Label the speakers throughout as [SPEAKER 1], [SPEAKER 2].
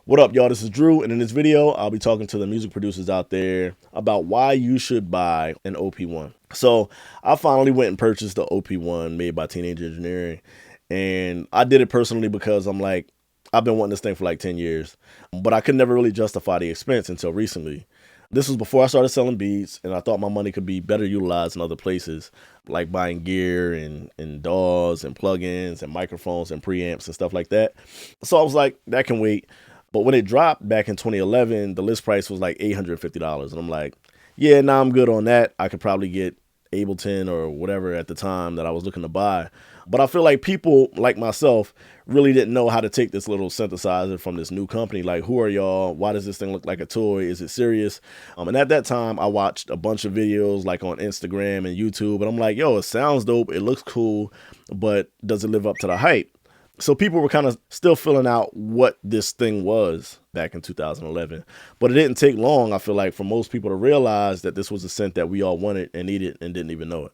[SPEAKER 1] What up, y'all? This is Drew, and in this video, I'll be talking to the music producers out there about why you should buy an OP-1. So I finally went and purchased the OP-1 made by Teenage Engineering, and I did it personally because I'm like, I've been wanting this thing for like 10 years, but I could never really justify the expense until recently. This was before I started selling beats, and I thought my money could be better utilized in other places, like buying gear and DAWs and plugins and microphones and preamps and stuff like that. So I was like, that can wait. But when it dropped back in 2011, the list price was like $850. And I'm like, yeah, nah, I'm good on that. I could probably get Ableton or whatever at the time that I was looking to buy. But I feel like people like myself really didn't know how to take this little synthesizer from this new company. Like, who are y'all? Why does this thing look like a toy? Is it serious? And at that time, I watched a bunch of videos like on Instagram and YouTube. And I'm like, yo, it sounds dope. It looks cool. But does it live up to the hype? So people were kind of still filling out what this thing was back in 2011. But it didn't take long, I feel like, for most people to realize that this was a synth that we all wanted and needed and didn't even know it.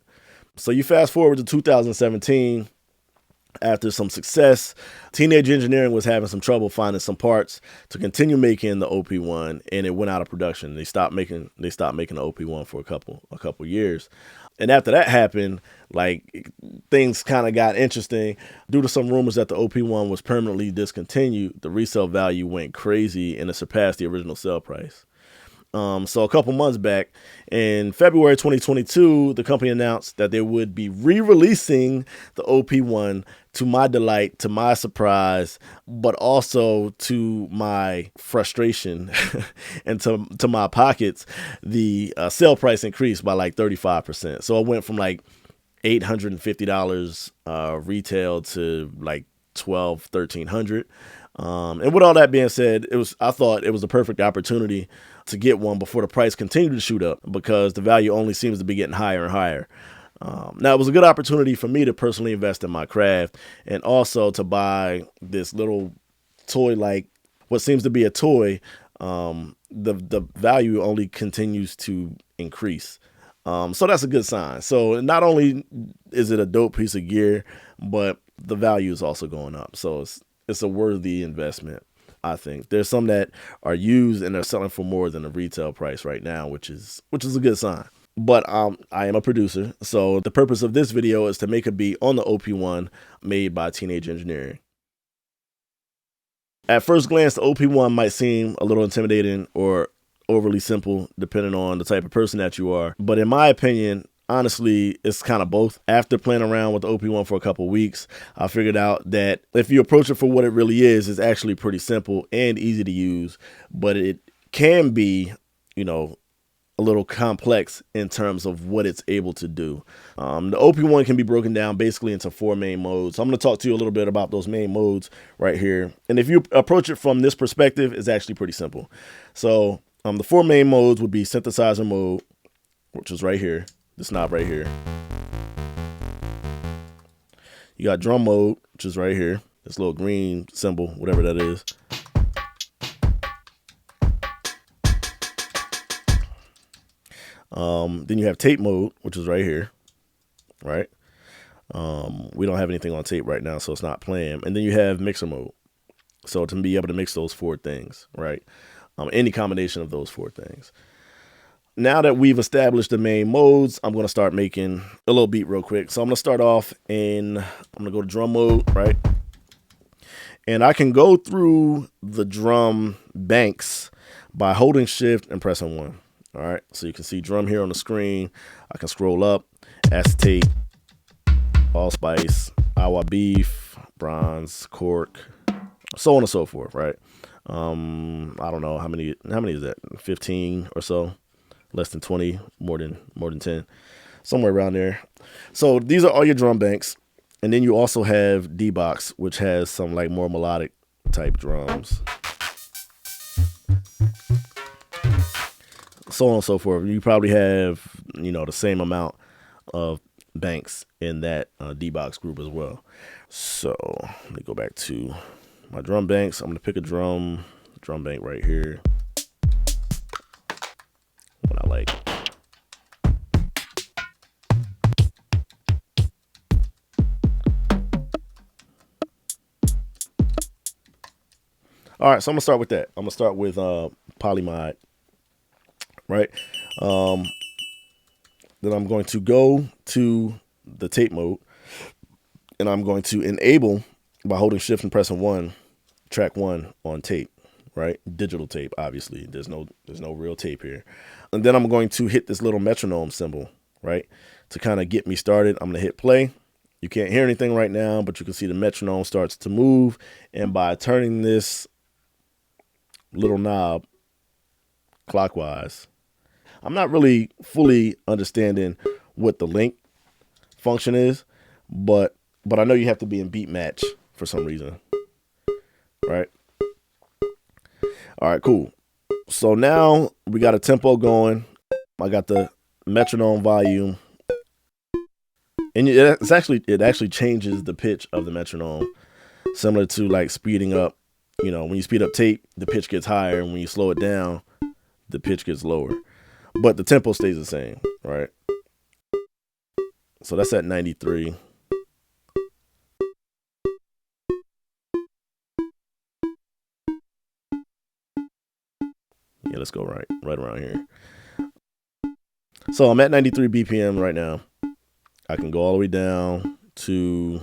[SPEAKER 1] So you fast forward to 2017, after some success, Teenage Engineering was having some trouble finding some parts to continue making the OP-1, and it went out of production. They stopped making the OP-1 for a couple years. And after that happened, like, things kind of got interesting. Due to some rumors that the OP-1 was permanently discontinued, the resale value went crazy and it surpassed the original sale price. So a couple months back, in February 2022, the company announced that they would be re-releasing the OP-1, to my delight, to my surprise, but also to my frustration and to my pockets. The sale price increased by like 35%. So it went from like $850 retail to like $1,200-$1,300. And with all that being said, I thought it was a perfect opportunity to get one before the price continued to shoot up, because the value only seems to be getting higher and higher. Now, it was a good opportunity for me to personally invest in my craft and also to buy this little toy, like what seems to be a toy. The value only continues to increase. So that's a good sign. So not only is it a dope piece of gear, but the value is also going up. So it's a worthy investment, I think. There's some that are used and they're selling for more than the retail price right now, which is a good sign. But I am a producer, so the purpose of this video is to make a beat on the OP-1 made by Teenage Engineering. At first glance, the OP-1 might seem a little intimidating or overly simple, depending on the type of person that you are. But in my opinion, honestly, it's kind of both. After playing around with the OP-1 for a couple weeks, I figured out that if you approach it for what it really is, it's actually pretty simple and easy to use, but it can be, a little complex in terms of what it's able to do. The OP-1 can be broken down basically into 4 main modes. So I'm going to talk to you a little bit about those main modes right here. And if you approach it from this perspective, it's actually pretty simple. So the 4 main modes would be Synthesizer Mode, which is right here. This knob right here. You got Drum Mode, which is right here. This little green symbol, whatever that is. Then you have Tape Mode, which is right here, right? We don't have anything on tape right now, so it's not playing. And then you have Mixer Mode. So to be able to mix those 4 things, right? Any combination of those 4 things. Now that we've established the main modes, I'm going to start making a little beat real quick. So I'm going to start off and I'm going to go to Drum Mode, right? And I can go through the drum banks by holding Shift and pressing 1. All right, so you can see drum here on the screen. I can scroll up, acetate, allspice, Awa beef, bronze, cork, so on and so forth, right? I don't know how many is that? 15 or so, less than 20, more than 10, somewhere around there. So these are all your drum banks, and then you also have D-Box, which has some like more melodic type drums. So on and so forth. You probably have, the same amount of banks in that D-Box group as well. So let me go back to my drum banks. I'm going to pick a drum bank right here. One I like. All right, so I'm gonna start with that. I'm gonna start with Polymod, right? Then I'm going to go to the tape mode, and I'm going to enable by holding shift and pressing 1, track 1 on tape, right? Digital tape, obviously. There's no real tape here. And then I'm going to hit this little metronome symbol, right? To kind of get me started, I'm gonna hit play. You can't hear anything right now, but you can see the metronome starts to move. And by turning this little knob clockwise, I'm not really fully understanding what the link function is, but I know you have to be in beat match for some reason, right? All right, cool. So now we got a tempo going. I got the metronome volume, and it actually changes the pitch of the metronome, similar to like speeding up. You know, when you speed up tape, the pitch gets higher, and when you slow it down, the pitch gets lower. But the tempo stays the same, right? So that's at 93. Yeah, let's go right around here. So I'm at 93 BPM right now. I can go all the way down to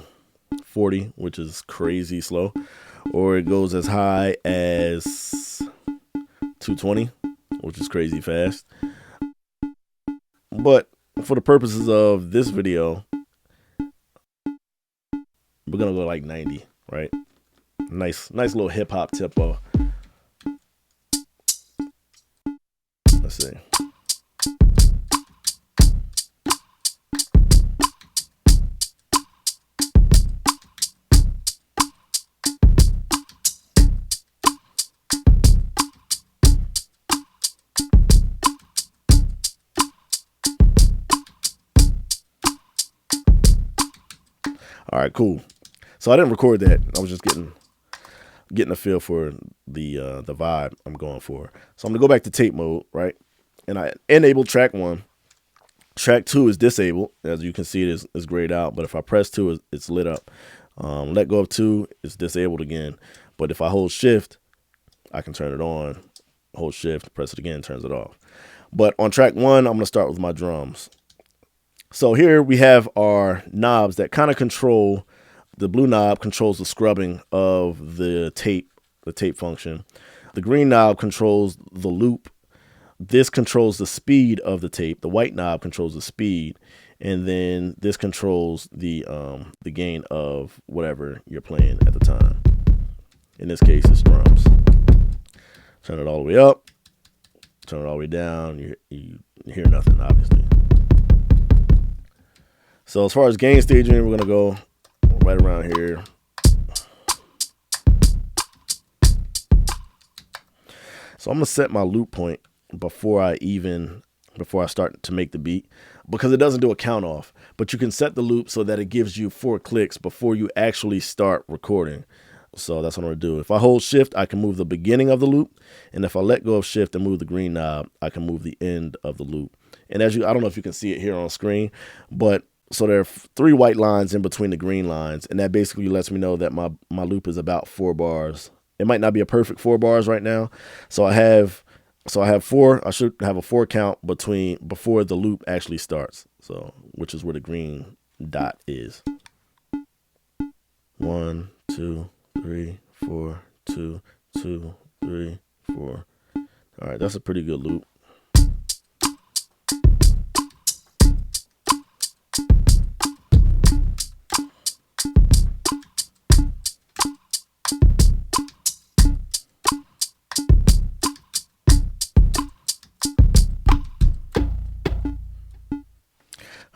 [SPEAKER 1] 40, which is crazy slow, or it goes as high as 220, which is crazy fast. But for the purposes of this video, we're gonna go like 90, right? Nice little hip hop tempo. Let's see. All right, cool. So I didn't record that. I was just getting a feel for the vibe I'm going for. So I'm gonna go back to tape mode, right? And I enable track 1. Track 2 is disabled. As you can see, it is grayed out. But if I press 2, it's lit up. Let go of 2, it's disabled again. But if I hold shift, I can turn it on. Hold shift, press it again, turns it off. But on track 1, I'm gonna start with my drums. So here we have our knobs that kind of control. The blue knob controls the scrubbing of the tape function. The green knob controls the loop. This controls the speed of the tape. The white knob controls the speed. And then this controls the gain of whatever you're playing at the time. In this case, it's drums. Turn it all the way up. Turn it all the way down. You hear nothing, obviously. So as far as gain staging, we're going to go right around here. So I'm going to set my loop point before I start to make the beat, because it doesn't do a count off. But you can set the loop so that it gives you 4 clicks before you actually start recording. So that's what I'm going to do. If I hold shift, I can move the beginning of the loop. And if I let go of shift and move the green knob, I can move the end of the loop. And I don't know if you can see it here on screen, but so there are 3 white lines in between the green lines, and that basically lets me know that my loop is about 4 bars. It might not be a perfect 4 bars right now. So I have 4. I should have a 4 count before the loop actually starts. So which is where the green dot is. 1, 2, 3, 4, 2, 2, 3, 4. All right, that's a pretty good loop.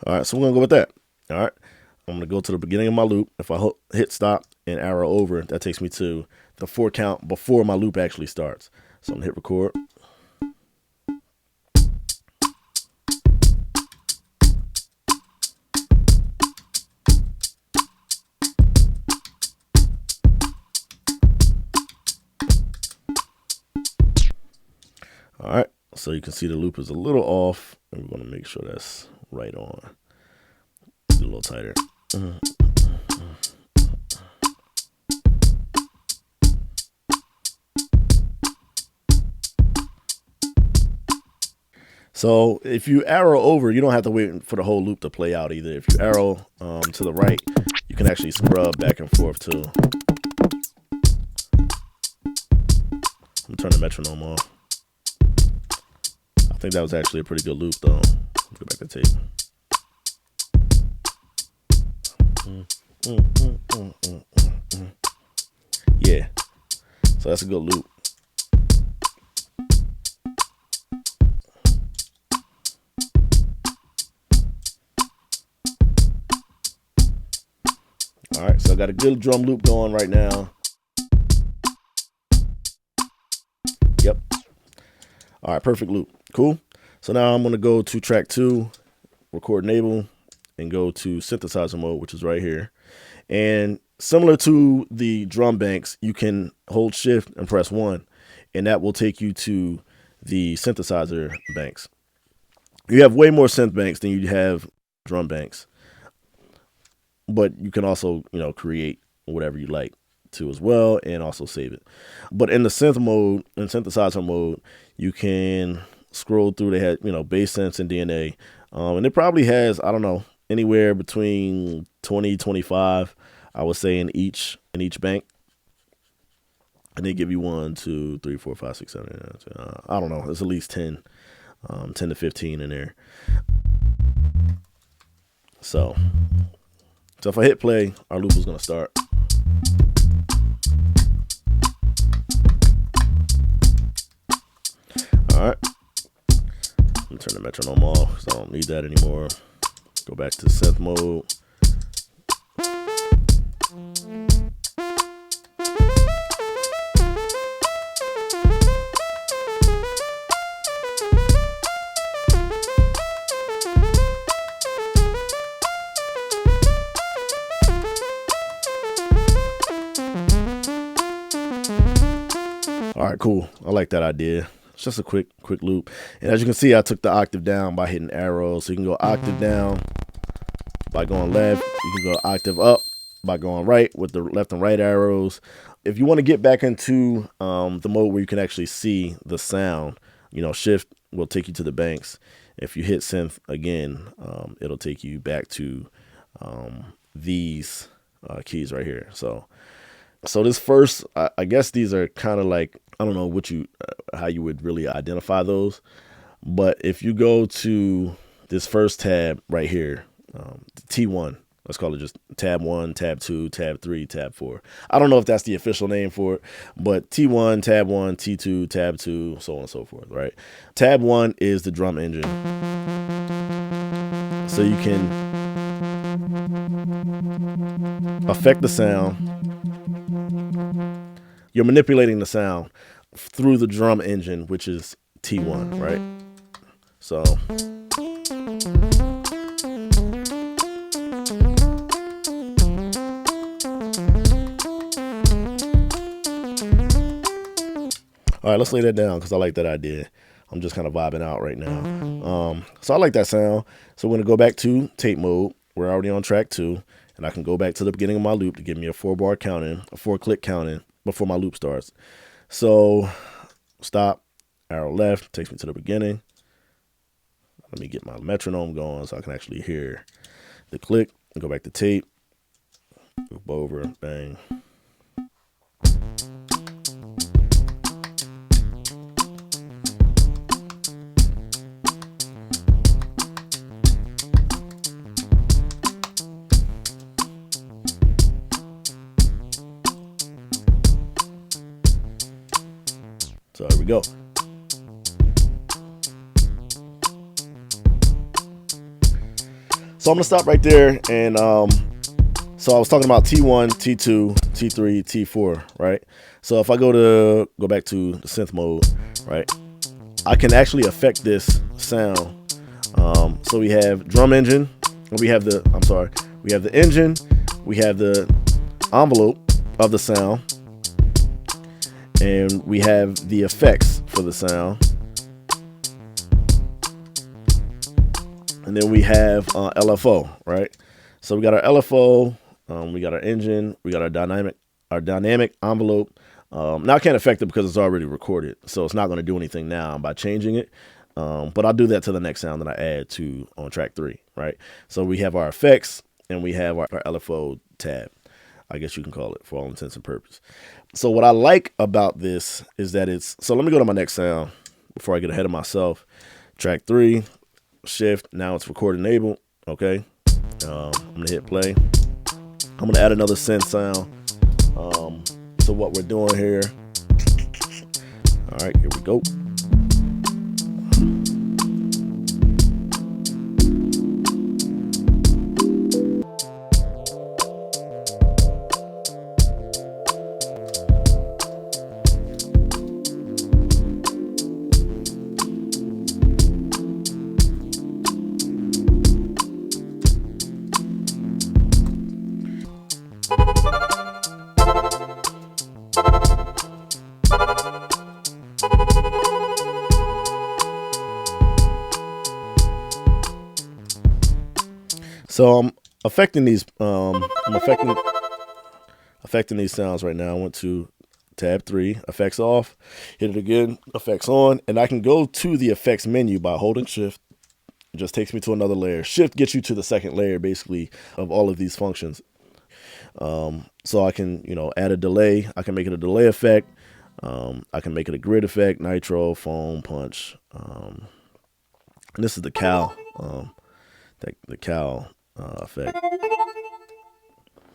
[SPEAKER 1] All right, so we're going to go with that. All right, I'm going to go to the beginning of my loop. If I hit stop and arrow over, that takes me to the 4 count before my loop actually starts. So I'm going to hit record. All right, so you can see the loop is a little off, and we're going to make sure that's right on. A little tighter. So if you arrow over, you don't have to wait for the whole loop to play out either. If you arrow to the right, you can actually scrub back and forth too. I'm turn the metronome off. I think that was actually a pretty good loop though. Go back to tape. Yeah, so that's a good loop. All right, so I got a good drum loop going right now. Yep. All right, perfect loop. Cool. So now I'm going to go to track 2, record enable, and go to synthesizer mode, which is right here. And similar to the drum banks, you can hold shift and press 1, and that will take you to the synthesizer banks. You have way more synth banks than you have drum banks. But you can also, create whatever you like to as well, and also save it. But in the synth mode, in synthesizer mode, you can scroll through. They had, bass synths and DNA, and it probably has, I don't know, anywhere between 20, 25, I would say, in each bank. And they give you 1, 2, 3, 4, 5, 6, 7, 8, 9, I don't know. There's at least 10 to 15 in there. So if I hit play, our loop is going to start. All right. Let me turn the metronome off because I don't need that anymore. Go back to synth mode. All right, cool. I like that idea. It's just a quick loop. And as you can see, I took the octave down by hitting arrows. So you can go octave down by going left. You can go octave up by going right with the left and right arrows. If you want to get back into the mode where you can actually see the sound, shift will take you to the banks. If you hit synth again, it'll take you back to these keys right here. So this first, I guess these are kind of like, I don't know how you would really identify those. But if you go to this first tab right here, T1, let's call it just tab 1, tab 2, tab 3, tab 4. I don't know if that's the official name for it, but T1, tab 1, T2, tab 2, so on and so forth, right? Tab 1 is the drum engine. So you can affect the sound. You're manipulating the sound through the drum engine, which is T1, right? So all right, let's lay that down because I like that idea. I'm just kind of vibing out right now. So I like that sound. So we're going to go back to tape mode. We're already on track 2, and I can go back to the beginning of my loop to give me a 4-bar count-in, a 4-click count-in before my loop starts. So stop, arrow left, takes me to the beginning. Let me get my metronome going so I can actually hear the click. And go back to tape, loop over, bang. So here we go. So I'm gonna stop right there, and so I was talking about T1, T2, T3, T4, right? So if I go back to the synth mode, right, I can actually affect this sound. So we have drum engine, and we have the engine, we have the envelope of the sound, and we have the effects for the sound. And then we have LFO, right? So we got our LFO, we got our engine, we got our dynamic envelope. Now I can't affect it because it's already recorded, so it's not going to do anything now by changing it. But I'll do that to the next sound that I add to on track 3, right? So we have our effects and we have our LFO tab, I guess you can call it, for all intents and purposes. So what I like about this is that so let me go to my next sound before I get ahead of myself. Track 3, shift, now it's record enabled, okay? I'm gonna hit play. I'm gonna add another synth sound to what we're doing here. All right, here we go. So I'm affecting these. I'm affecting these sounds right now. I went to tab 3, effects off, hit it again, effects on, and I can go to the effects menu by holding shift. It just takes me to another layer. Shift gets you to the second layer, basically, of all of these functions. So I can, add a delay. I can make it a delay effect. I can make it a grid effect, nitro, foam, punch. And this is the cow, the cow effect.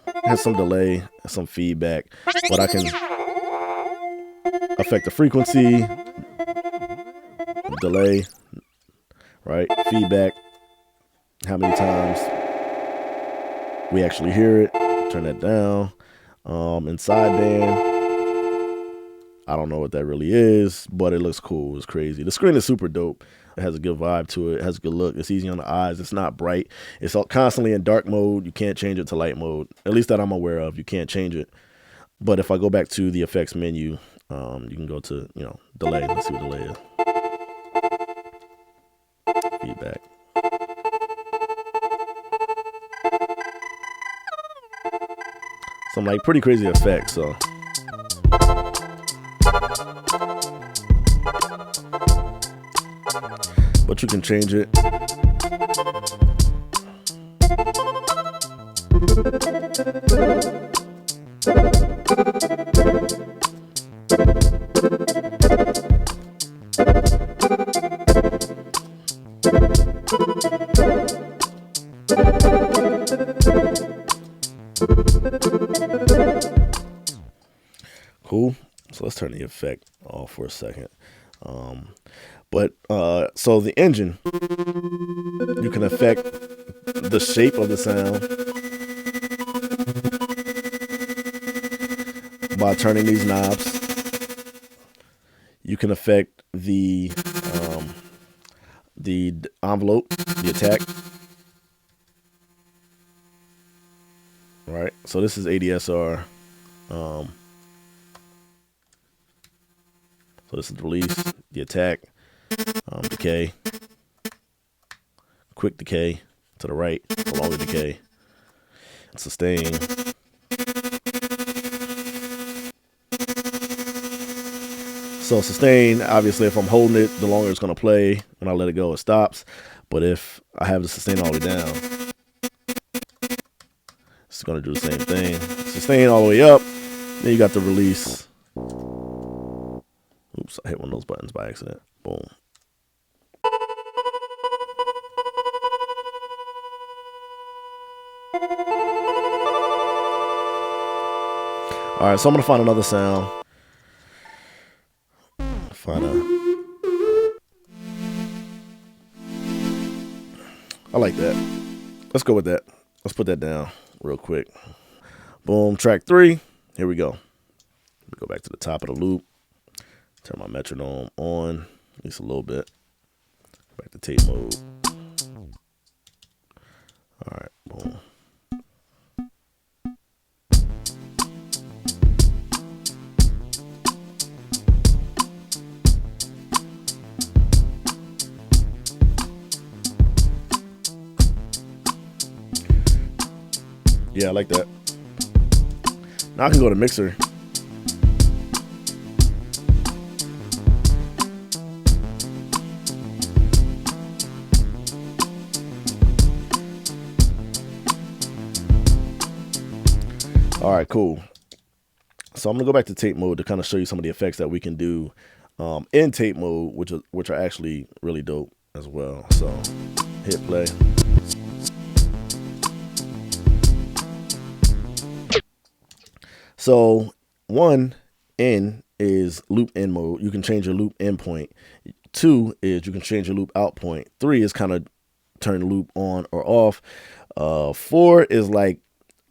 [SPEAKER 1] It has some delay, some feedback, but I can affect the frequency, delay, right? Feedback, how many times we actually hear it, turn that down. And sideband, I don't know what that really is, but it looks cool. It's crazy. The screen is super dope. It has a good vibe to it. It has a good look. It's easy on the eyes. It's not bright. It's constantly in dark mode. You can't change it to light mode. At least that I'm aware of. You can't change it. But if I go back to the effects menu, you can go to, delay. Let's see what delay is. Feedback. Some like pretty crazy effects, so. But you can change it. Cool. So let's turn the effect off for a second. So the engine, you can affect the shape of the sound by turning these knobs. You can affect the envelope, the attack. Right. So this is ADSR. So this is the release, the attack, decay, quick decay to the right, longer decay, sustain. So sustain, obviously if I'm holding it, the longer it's going to play. When I let it go, it stops. But if I have the sustain all the way down, it's going to do the same thing. Sustain all the way up, then you got the release. Oops, I hit one of those buttons by accident. Boom. All right, so I'm going to find another sound. I like that. Let's go with that. Let's put that down real quick. Boom, track 3. Here we go. Let me go back to the top of the loop. Turn my metronome on, at least a little bit. Back to tape mode. All right, boom. Yeah, I like that. Now I can go to mixer. All right, cool. So I'm gonna go back to tape mode to kind of show you some of the effects that we can do in tape mode, which are actually really dope as well. So hit play. So 1 in is loop in mode. You can change your loop in point. 2 is you can change your loop out point. 3 is kind of turn the loop on or off. 4 is like,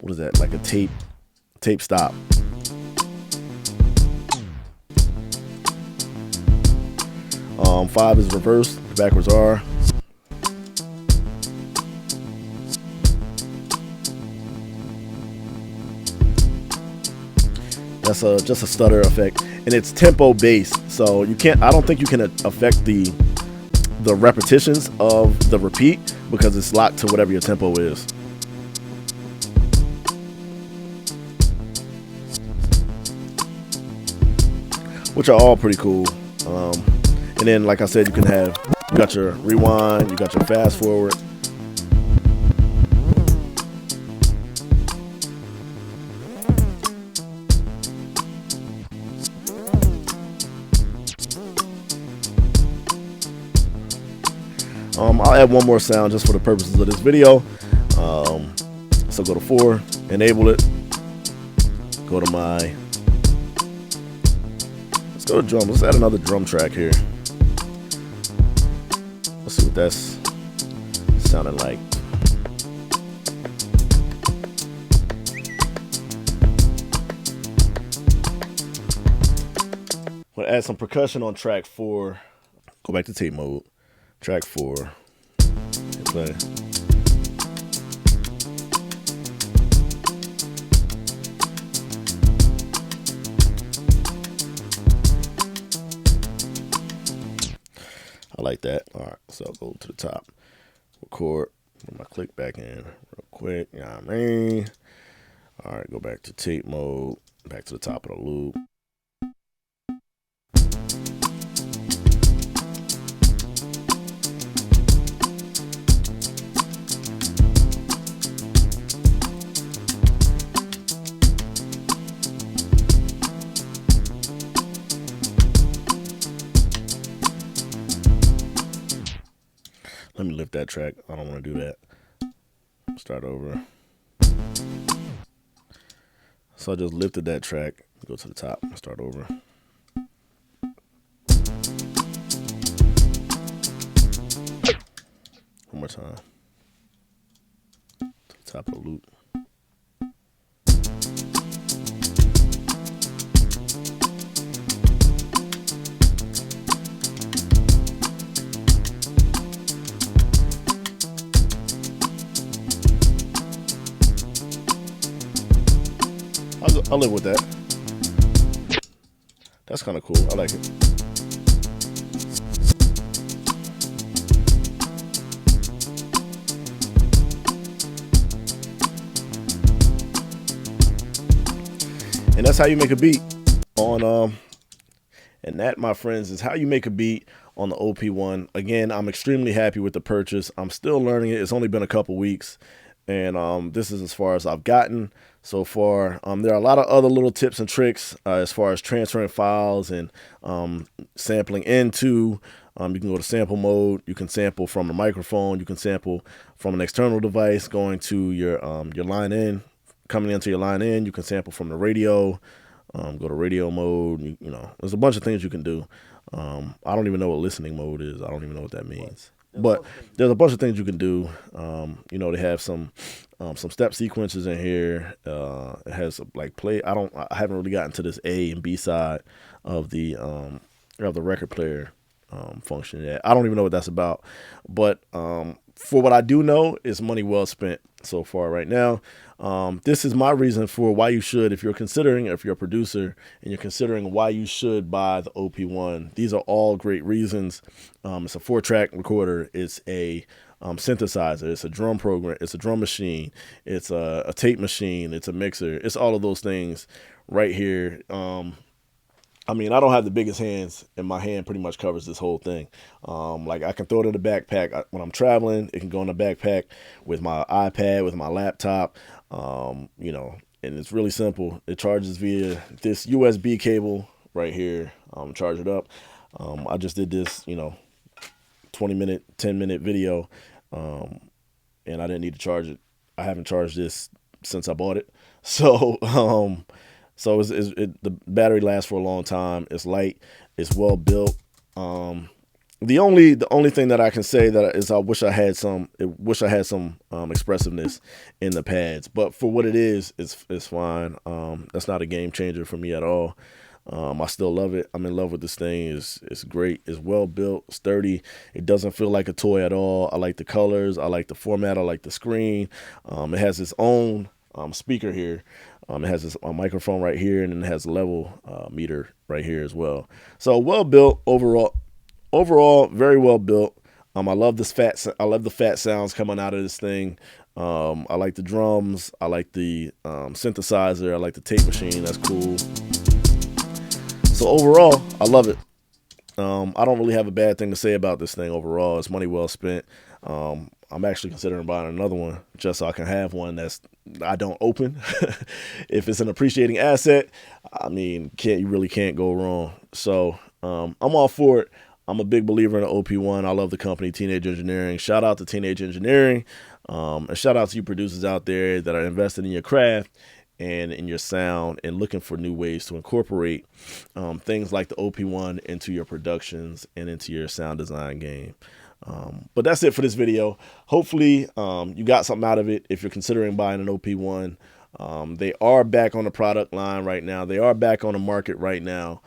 [SPEAKER 1] what is that? Like a tape stop. 5 is reverse, backwards R. That's just a stutter effect, and it's tempo based, so you can't. I don't think you can affect the repetitions of the repeat because it's locked to whatever your tempo is. Which are all pretty cool. And then, like I said, you got your rewind, you got your fast forward. I'll add one more sound just for the purposes of this video. So go to 4, enable it. Go to let's go to drum. Let's add another drum track here. Let's see what that's sounding like. We'll add some percussion on track 4. Go back to tape mode. Track 4. Hit play. I like that. All right, so go to the top, record, put my click back in real quick. You know what I mean? All right, go back to tape mode, back to the top of the loop. Let me lift that track. I don't want to do that. Start over. So I just lifted that track. Go to the top. Start over. One more time. To the top of the loop. I'll live with that. That's kind of cool. I like it. And that's how you make a beat on and that, my friends, is how you make a beat on the OP-1. Again, I'm extremely happy with the purchase. I'm still learning it. It's only been a couple weeks. And this is as far as I've gotten so far. There are a lot of other little tips and tricks as far as transferring files and sampling into. You can go to sample mode. You can sample from the microphone. You can sample from an external device going to your line in, coming into your line in. You can sample from the radio. Go to radio mode. You know, there's a bunch of things you can do. I don't even know what listening mode is. I don't even know what that means. But there's a bunch of things you can do. You know, they have some step sequences in here. It has like play. I haven't really gotten to this A and B side of the record player function yet. I don't even know what that's about. But for what I do know, it's money well spent so far right now. This is my reason for why you should, if you're a producer and you're considering why you should buy the OP-1. These are all great reasons. It's a 4-track recorder. It's a synthesizer. It's a drum program. It's a drum machine. It's a tape machine. It's a mixer. It's all of those things right here. I mean, I don't have the biggest hands, and my hand pretty much covers this whole thing. Like, I can throw it in the backpack. When I'm traveling, it can go in the backpack with my iPad, with my laptop. You know, and it's really simple. It charges via this USB cable right here. Charge it up. I just did this, 20-minute, 10-minute video, and I didn't need to charge it. I haven't charged this since I bought it, so the battery lasts for a long time. It's light. It's well built. The only thing that I can say that is I wish I had some expressiveness in the pads, but for what it is, it's fine. That's not a game changer for me at all. I still love it. I'm in love with this thing. It's great. It's well built, sturdy. It doesn't feel like a toy at all. I like the colors. I like the format. I like the screen. It has its own speaker here. It has this microphone right here, and then it has a level meter right here as well. So well built overall. Overall, very well built. I love this I love the fat sounds coming out of this thing. I like the drums. I like the synthesizer. I like the tape machine. That's cool. So overall, I love it. I don't really have a bad thing to say about this thing overall. It's money well spent. I'm actually considering buying another one just so I can have one I don't open. If it's an appreciating asset, I mean, you really can't go wrong. So I'm all for it. I'm a big believer in the OP-1. I love the company, Teenage Engineering. Shout out to Teenage Engineering. And shout out to you producers out there that are invested in your craft and in your sound and looking for new ways to incorporate things like the OP-1 into your productions and into your sound design game. But that's it for this video. Hopefully you got something out of it if you're considering buying an OP-1. They are back on the product line right now. They are back on the market right now.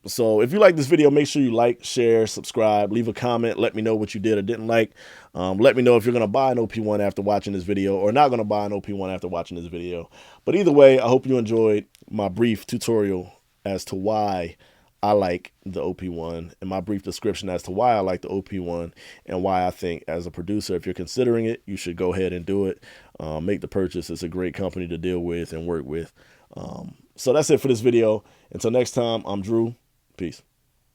[SPEAKER 1] So if you like this video, make sure you like, share, subscribe, leave a comment. Let me know what you did or didn't like. Let me know if you're going to buy an OP-1 after watching this video or not going to buy an OP-1 after watching this video. But either way, I hope you enjoyed my brief tutorial as to why I like the OP-1 and my brief description as to why I like the OP-1 and why I think as a producer, if you're considering it, you should go ahead and do it. Make the purchase. It's a great company to deal with and work with. So that's it for this video. Until next time, I'm Drew. Peace.